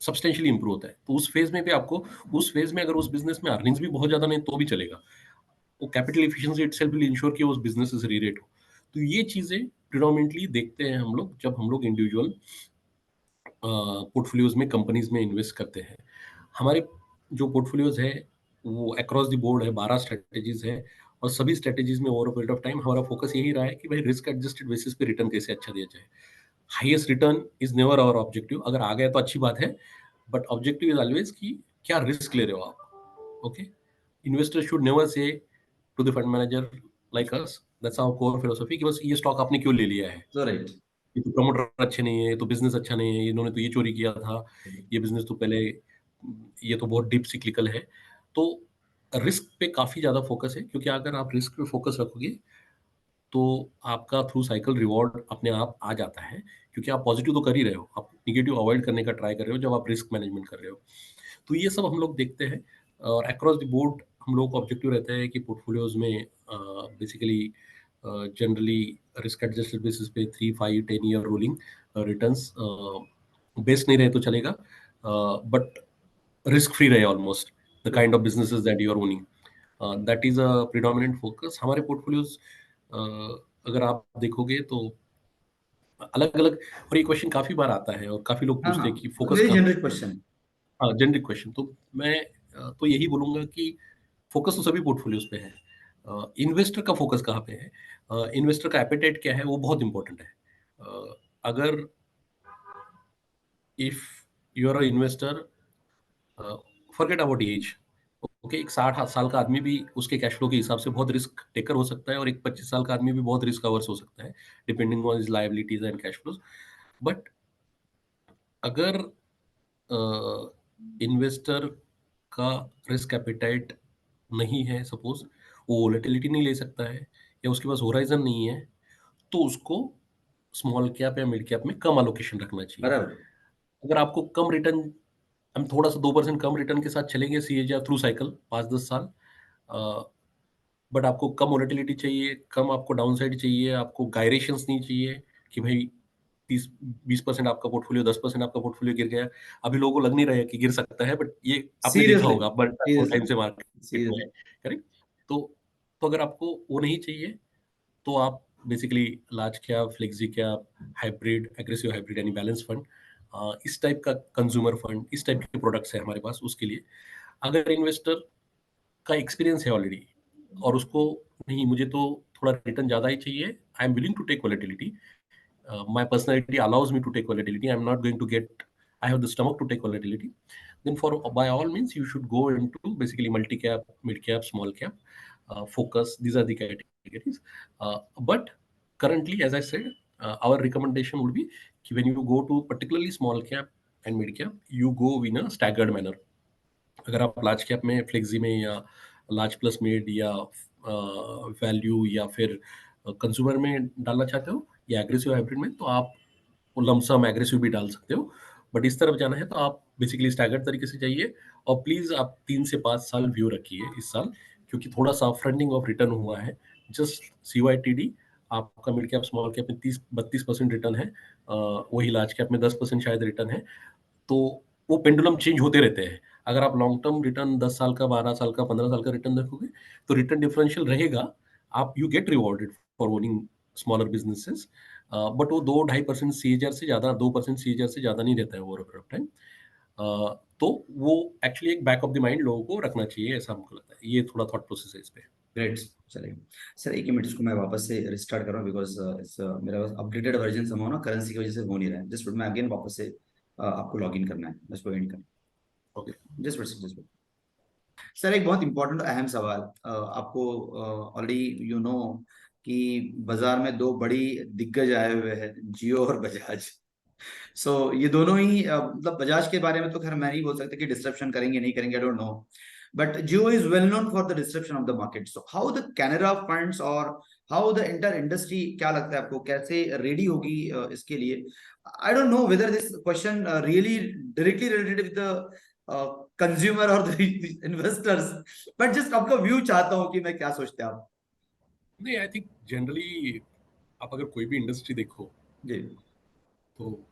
सब्सटेंशियली इंप्रूव होता है। तो उस फेज में भी आपको, उस फेज में अगर उस बिजनेस में अर्निंग्स भी बहुत ज्यादा नहीं तो भी चलेगा, वो capital efficiency itself will ensure कि उस बिजनेस से रीरेट हो। तो ये चीज़ें प्रिडोमिनेटली देखते हैं हम लोग जब हम लोग इंडिविजुअल पोर्टफोलियोज में कंपनीज में इन्वेस्ट करते हैं। हमारे जो पोर्टफोलियोज है वो अक्रॉस द बोर्ड है, 12 स्ट्रेटेजीज है, और सभी स्ट्रेटेजीज में ओवर पीरियड ऑफ टाइम हमारा फोकस यही रहा है कि भाई रिस्क एडजस्टेड बेसिस पे रिटर्न कैसे अच्छा दिया जाए। Highest return is never our objective, अगर आ गया तो अच्छी बात है, बट ऑब्जेक्टिव इज ऑलवेज कि क्या रिस्क ले रहे हो आप। Okay, investor should never say to the fund manager like us, that's our core philosophy, कि बस ये स्टॉक आपने क्यों ले लिया है, So right. ये तो प्रमोटर अच्छे नहीं है, ये तो बिजनेस अच्छा नहीं है, इन्होंने तो ये चोरी किया था, ये बिजनेस तो पहले, ये तो बहुत डीप सिक्लिकल है। तो रिस्क पे काफी ज्यादा फोकस है, क्योंकि अगर आप रिस्क पे फोकस रखोगे तो आपका थ्रू साइकिल रिवॉर्ड अपने आप आ जाता है, क्योंकि आप पॉजिटिव तो कर ही रहे हो, आप निगेटिव अवॉइड करने का ट्राई कर रहे हो जब आप रिस्क मैनेजमेंट कर रहे हो। तो ये सब हम लोग देखते हैं, और अक्रॉस द बोर्ड हम लोग का ऑब्जेक्टिव रहता है कि पोर्टफोलियोज में basically generally risk adjusted basis पे 3, 5, 10 ईयर रोलिंग रिटर्न्स, बेस्ट नहीं रहे तो चलेगा, बट रिस्क फ्री रहे almost, the kind of businesses that you are owning, that is a predominant focus हमारे पोर्टफोलियोज। अगर आप देखोगे तो अलग अलग, और ये क्वेश्चन काफी बार आता है और काफी लोग हाँ पूछते हाँ, हैं कि फोकस वेरी कहाँ जनरिक पे है। क्वेश्चन। हाँ, जेनरिक क्वेश्चन, तो मैं तो यही बोलूंगा कि फोकस तो सभी पोर्टफोलियोज पे है। इन्वेस्टर का फोकस कहाँ पे है, इन्वेस्टर का एपेटाइट क्या है, वो बहुत इंपॉर्टेंट है। अगर if you are a investor, forget about age, okay, एक 60 साल का आदमी भी उसके कैश फ्लो के हिसाब से बहुत रिस्क टेकर हो सकता है, और एक 25 साल का आदमी भी बहुत रिस्क अवर्स हो सकता है, depending on his liabilities and cash flows. But अगर इन्वेस्टर का रिस्क एपेटाइट नहीं है, सपोज वो वोलेटिलिटी नहीं ले सकता है, या उसके पास होराइजन नहीं है, तो उसको स्मॉल कैप या मिड कैप में कम अलोकेशन रखना चाहिए। बराबर। अगर आपको कम रिटर्न, हम थोड़ा सा 2% कम रिटर्न के साथ चलेंगे सीएजीआर थ्रू साइकिल 5-10 साल, बट आपको कम वोलेटिलिटी चाहिए, कम आपको डाउनसाइड चाहिए, आपको गायरेशंस नहीं चाहिए कि भाई 30-20% आपका पोर्टफोलियो, 10% आपका पोर्टफोलियो गिर गया। अभी लोगों को लग नहीं रहा है कि गिर सकता है, बट ये आपने देखा सीरियसली, होगा, आप बड़े टाइम से सीरियसली, मार्केट में है, सीरियसली। करेक्ट। तो अगर आपको वो नहीं चाहिए, तो आप basically large cap, flexi cap, hybrid, aggressive hybrid यानी बैलेंस फंड, इस टाइप का कंज्यूमर फंड, इस टाइप के प्रोडक्ट्स है हमारे पास उसके लिए। अगर इन्वेस्टर का एक्सपीरियंस है ऑलरेडी, और उसको नहीं, मुझे तो थोड़ा रिटर्न ज़्यादा ही चाहिए, I am willing to take volatility, my personality allows me to take volatility, I'm not going to get, I have the stomach to take volatility, then for by all means you should go into basically multi cap, mid cap, small cap, focus, these are the categories. But currently, as I said, our recommendation would be when you go to particularly small cap and mid cap, you go in a staggered manner. अगर आप large cap में, flexi में, या large plus mid, या value, या फिर consumer में डालना चाहते हो, या एग्रेसिव हाइब्रिड में, तो आप लमसम एग्रेसिव भी डाल सकते हो। बट इस तरफ जाना है तो आप बेसिकली स्टैगर्ड तरीके से जाइए, और प्लीज आप 3 से 5 साल व्यू रखिए इस साल, क्योंकि थोड़ा सा फ्रंटिंग ऑफ रिटर्न हुआ है। जस्ट CYTD, आपका मिड कैप स्मॉल कैप में 30-32% रिटर्न है, वही लार्ज कैप में 10% शायद रिटर्न है। तो वो पेंडुलम चेंज होते रहते हैं। अगर आप लॉन्ग टर्म रिटर्न 10 साल का, 12 साल का, 15 साल का रिटर्न देखोगे, तो रिटर्न डिफरेंशियल रहेगा, आप you get rewarded for owning smaller businesses, but वो 2-2.5% सीएजीआर से ज़्यादा, 2% सीएजीआर से ज़्यादा नहीं रहता है ओवर पीरियड ऑफ टाइम। तो वो एक्चुअली एक बैक ऑफ द माइंड लोगों को रखना चाहिए, ऐसा हमको लगता है। ये थोड़ा थॉट प्रोसेस है इस पे। ग्रेट। चलिए सर, एक ही मिनट, इसको मैं वापस से रिस्टार्ट कर रहा हूँ बिकॉज मेरा अपडेटेड वर्जन समाव ना करेंसी की वजह से हो नहीं रहा है। जस्ट मैं अगेन वापस से आपको लॉग इन करना है, बस वो एंड करना ओके। है। जस्ट सर, एक बहुत इंपॉर्टेंट अहम सवाल, आपको ऑलरेडी यू नो कि बाजार में दो बड़ी दिग्गज आए हुए हैं, जियो और बजाज। सो ये दोनों ही मतलब बजाज के बारे में तो खैर मैं नहीं बोल सकता कि डिस्ट्रप्शन करेंगे नहीं करेंगे, I don't know, but Jio is well known for the disruption of the market. So how the Canara funds और हाउ द इंटर इंडस्ट्री, क्या लगता है आपको कैसे रेडी होगी इसके लिए? I don't know whether this question really directly related with the consumer और द इन्वेस्टर्स, बट जस्ट आपका व्यू चाहता हूं कि मैं क्या सोचते हैं आप। नहीं, आई थिंक जनरली आप अगर कोई भी इंडस्ट्री देखो, जी तो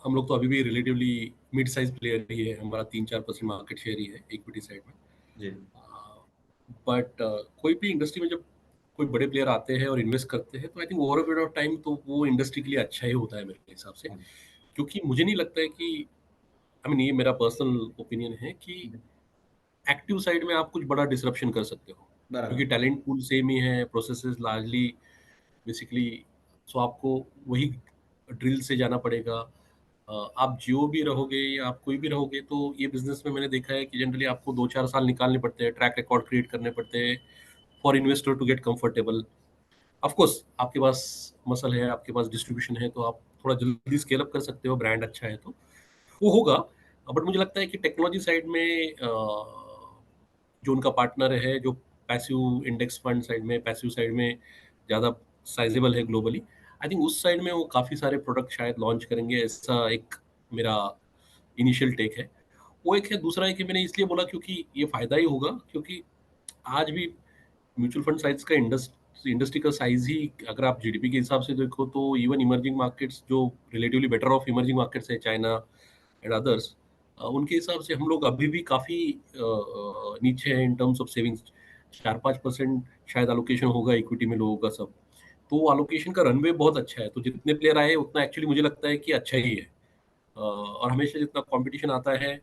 हम लोग तो अभी भी रिलेटिवली मिड साइज प्लेयर ही है, हमारा 3-4% मार्केट शेयर ही है इक्विटी साइड में। जी। बट कोई भी इंडस्ट्री में जब कोई बड़े प्लेयर आते हैं और इन्वेस्ट करते हैं, तो I think over a period of time तो वो इंडस्ट्री के लिए अच्छा ही होता है मेरे हिसाब से। क्योंकि मुझे नहीं लगता है कि, आई मीन ये मेरा पर्सनल ओपिनियन है कि एक्टिव साइड में आप कुछ बड़ा डिसरप्शन कर सकते हो, क्योंकि बराबर। टैलेंट पूल सेम ही है, प्रोसेसेस लार्जली बेसिकली, सो आपको वही ड्रिल से जाना पड़ेगा। आप जियो भी रहोगे या आप कोई भी रहोगे, तो ये बिजनेस में मैंने देखा है कि जनरली आपको 2-4 साल निकालने पड़ते हैं, ट्रैक रिकॉर्ड क्रिएट करने पड़ते हैं for investor to get comfortable. Of course आपके पास मसल है, आपके पास डिस्ट्रीब्यूशन है, तो आप थोड़ा जल्दी स्केल अप कर सकते हो, ब्रांड अच्छा है तो वो होगा। बट मुझे लगता है कि टेक्नोलॉजी साइड में जो उनका पार्टनर है, जो पैसिव इंडेक्स फंड साइड में, पैसिव साइड में ज़्यादा साइजेबल है ग्लोबली, आई थिंक उस साइड में वो काफ़ी सारे प्रोडक्ट शायद लॉन्च करेंगे, ऐसा एक मेरा इनिशियल टेक है। वो एक है। दूसरा है कि मैंने इसलिए बोला क्योंकि ये फ़ायदा ही होगा, क्योंकि आज भी म्यूचुअल फंड साइज का इंडस्ट्री का साइज ही, अगर आप जीडीपी के हिसाब से देखो, तो इवन इमर्जिंग मार्केट्स जो relatively better of emerging markets है, चाइना एंड अदर्स, उनके हिसाब से हम लोग अभी भी काफ़ी नीचे हैं इन टर्म्स ऑफ सेविंग्स। 4-5% शायद अलोकेशन होगा इक्विटी में लोगों का सब। तो अलोकेशन का रनवे बहुत अच्छा है, तो जितने प्लेयर आए उतना एक्चुअली मुझे लगता है कि अच्छा ही है। और हमेशा जितना कंपटीशन आता है,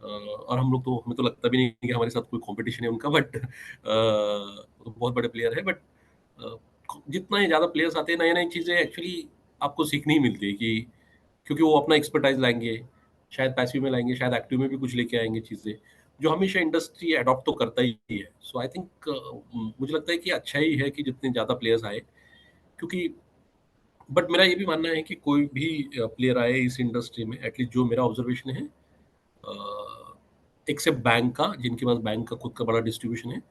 और हम लोग तो, हमें तो लगता भी नहीं कि हमारे साथ कोई कंपटीशन है उनका, बट तो बहुत बड़े प्लेयर है, बट जितना ही ज़्यादा प्लेयर्स आते हैं, नई नई चीज़ें एक्चुअली आपको सीखनी ही मिलती है, कि क्योंकि वो अपना एक्सपर्टाइज लाएंगे, शायद पैसिव में लाएंगे, शायद एक्टिव में भी कुछ लेके आएंगे चीज़ें, जो हमेशा इंडस्ट्री अडॉप्ट तो करता ही है। सो आई थिंक मुझे लगता है कि अच्छा ही है कि जितने ज़्यादा प्लेयर्स आए, क्योंकि बट मेरा ये भी मानना है कि कोई भी प्लेयर आए इस इंडस्ट्री में, एटलीस्ट जो मेरा ऑब्जर्वेशन है, एक्सेप्ट बैंक का, जिनके पास बैंक का खुद का बड़ा डिस्ट्रीब्यूशन है,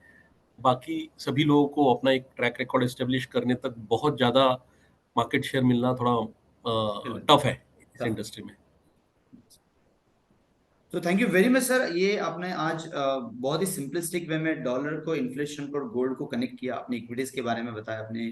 बाकी सभी लोगों को अपना एक ट्रैक रिकॉर्ड एस्टेब्लिश करने तक बहुत ज़्यादा मार्केट शेयर मिलना थोड़ा टफ है इस टफ। इंडस्ट्री में। तो thank you very much sir, ये आपने आज बहुत ही सिंपलिस्टिक वे में डॉलर को, इन्फ्लेशन को और गोल्ड को कनेक्ट किया, अपनी इक्विटीज के बारे में बताया, अपने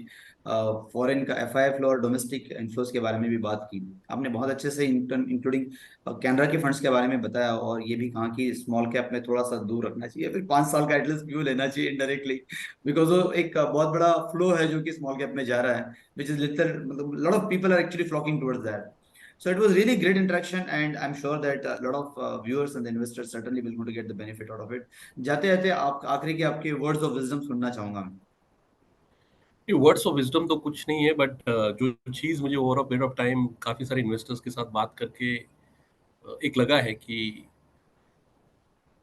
फॉरेन का एफआई फ्लो और डोमेस्टिक इन्फ्लोज के बारे में भी बात की। आपने बहुत अच्छे से इंक्लूडिंग कैनरा के फंड्स के बारे में बताया, और ये भी कहा कि स्मॉल कैप में थोड़ा सा दूर रखना चाहिए, फिर 5 साल का एटलीस्ट व्यू लेना चाहिए इनडायरेक्टली, बिकॉज वो एक बहुत बड़ा फ्लो है जो कि स्मॉल कैप में जा रहा है, विच इज लिटिल, मतलब lot of people are actually flocking towards that. So it was really great interaction, and I'm sure that a lot of viewers and the investors certainly will going to get the benefit out of it. जाते जाते आप आखिरी के आपके words of wisdom सुनना चाहूंगा मैं। ये वर्ड्स ऑफ विजडम तो कुछ नहीं है, बट जो चीज़ मुझे over a period of time काफ़ी सारे इन्वेस्टर्स के साथ बात करके एक लगा है कि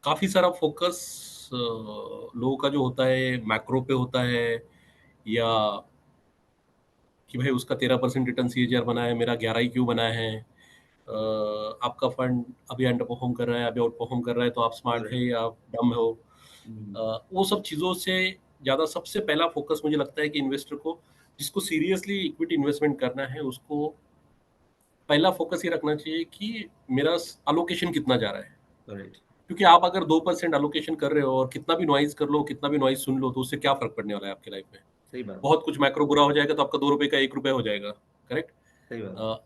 काफ़ी सारा फोकस लोगों का जो होता है मैक्रो पे होता है, या कि भाई उसका 13% रिटर्न सीएजीआर बना है, मेरा 11 ही क्यों बना है, आपका फंड अभी अंडर परफॉर्म कर रहा है, अभी आउट परफॉर्म कर रहा है, तो आप स्मार्ट है Correct. या आप डम हो। हम्म। वो सब चीज़ों से ज़्यादा सबसे पहला फोकस मुझे लगता है कि इन्वेस्टर को, जिसको सीरियसली इक्विटी इन्वेस्टमेंट करना है, उसको पहला फोकस ये रखना चाहिए कि मेरा अलोकेशन कितना जा रहा है। Correct. क्योंकि आप अगर 2% अलोकेशन कर रहे हो और कितना भी नॉइज कर लो, कितना भी नॉइज सुन लो, तो उससे क्या फर्क पड़ने वाला है आपकी लाइफ में? सही बात। बहुत कुछ मैक्रो बुरा हो जाएगा तो आपका 2 रुपए का 1 रुपए हो जाएगा। करेक्ट। सही बात।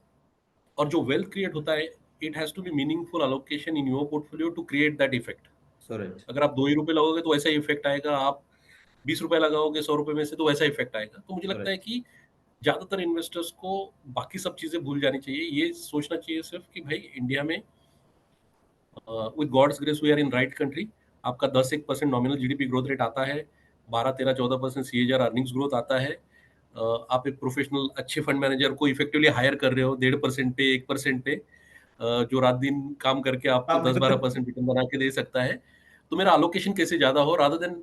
और जो वेल्थ क्रिएट होता है, it has to be meaningful allocation in your portfolio to create that effect. Correct. अगर आप 2 ही रुपए लगोगे तो वैसा ही इफेक्ट आएगा, आप 20 रुपए लगाओगे 100 रुपए में से तो वैसा इफेक्ट आएगा। तो मुझे लगता है Correct. कि ज्यादातर इन्वेस्टर्स को बाकी सब चीजें भूल जानी चाहिए, ये सोचना चाहिए सिर्फ कि भाई इंडिया में with God's grace we are in right country. आपका 10-1% नॉमिनल जीडीपी ग्रोथ रेट आता है, 12-13-14% सीएजीआर अर्निंग्स ग्रोथ आता है। आप एक प्रोफेशनल अच्छे फंड मैनेजर को इफेक्टिवली हायर कर रहे हो 1.5% पे, 1% पे, जो रात दिन काम करके आपको आप 10-12% रिटर्न बना के दे सकता है। तो मेरा अलोकेशन कैसे ज्यादा हो, रादर देन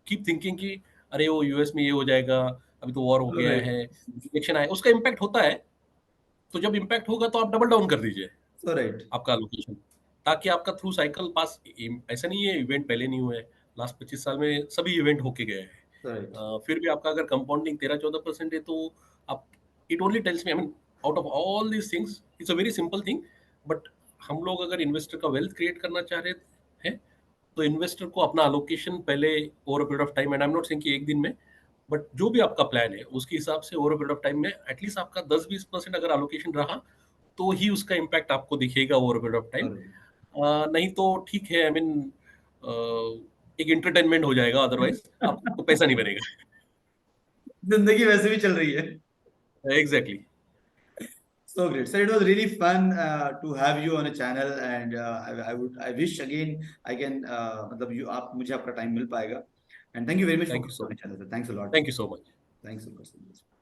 कीप थिंकिंग कि अरे वो यूएस में ये हो जाएगा, अभी तो वॉर हो गया है, Correct. इलेक्शन आए, उसका इम्पैक्ट होता है। तो जब इम्पैक्ट होगा तो आप डबल डाउन कर दीजिए Correct. आपका एलोकेशन, ताकि आपका थ्रू साइकिल पास, ऐसा नहीं है इवेंट पहले नहीं हुए हैं, लास्ट 25 साल में सभी इवेंट होके गए हैं। Correct. फिर भी आपका अगर कंपाउंडिंग 13-14% है, तो आप, it only tells me, I mean, out of all these things it's a very simple thing, but हम लोग अगर इन्वेस्टर का वेल्थ क्रिएट करना चाह रहे हैं, तो इन्वेस्टर को अपना अलोकेशन पहले over a period of time, and I am not saying कि एक दिन में, बट जो भी आपका प्लान है उसके हिसाब से over a period of time में एटलीस्ट आपका 10-20% अगर अलोकेशन रहा, तो ही उसका इम्पैक्ट आपको दिखेगा over a period of time. Correct. नहीं तो ठीक है, आई मीन एक एंटरटेनमेंट हो जाएगा, अदरवाइज आपको पैसा नहीं बनेगा। जिंदगी वैसे भी चल रही है। Exactly. So great. So it was really fun to have you on a channel, and I wish again I can मतलब you आप मुझे आपका टाइम मिल पाएगा, and thank you very much for thank you coming so on the much. channel. Sir. Thanks a lot. Thank you so much. Thanks a lot.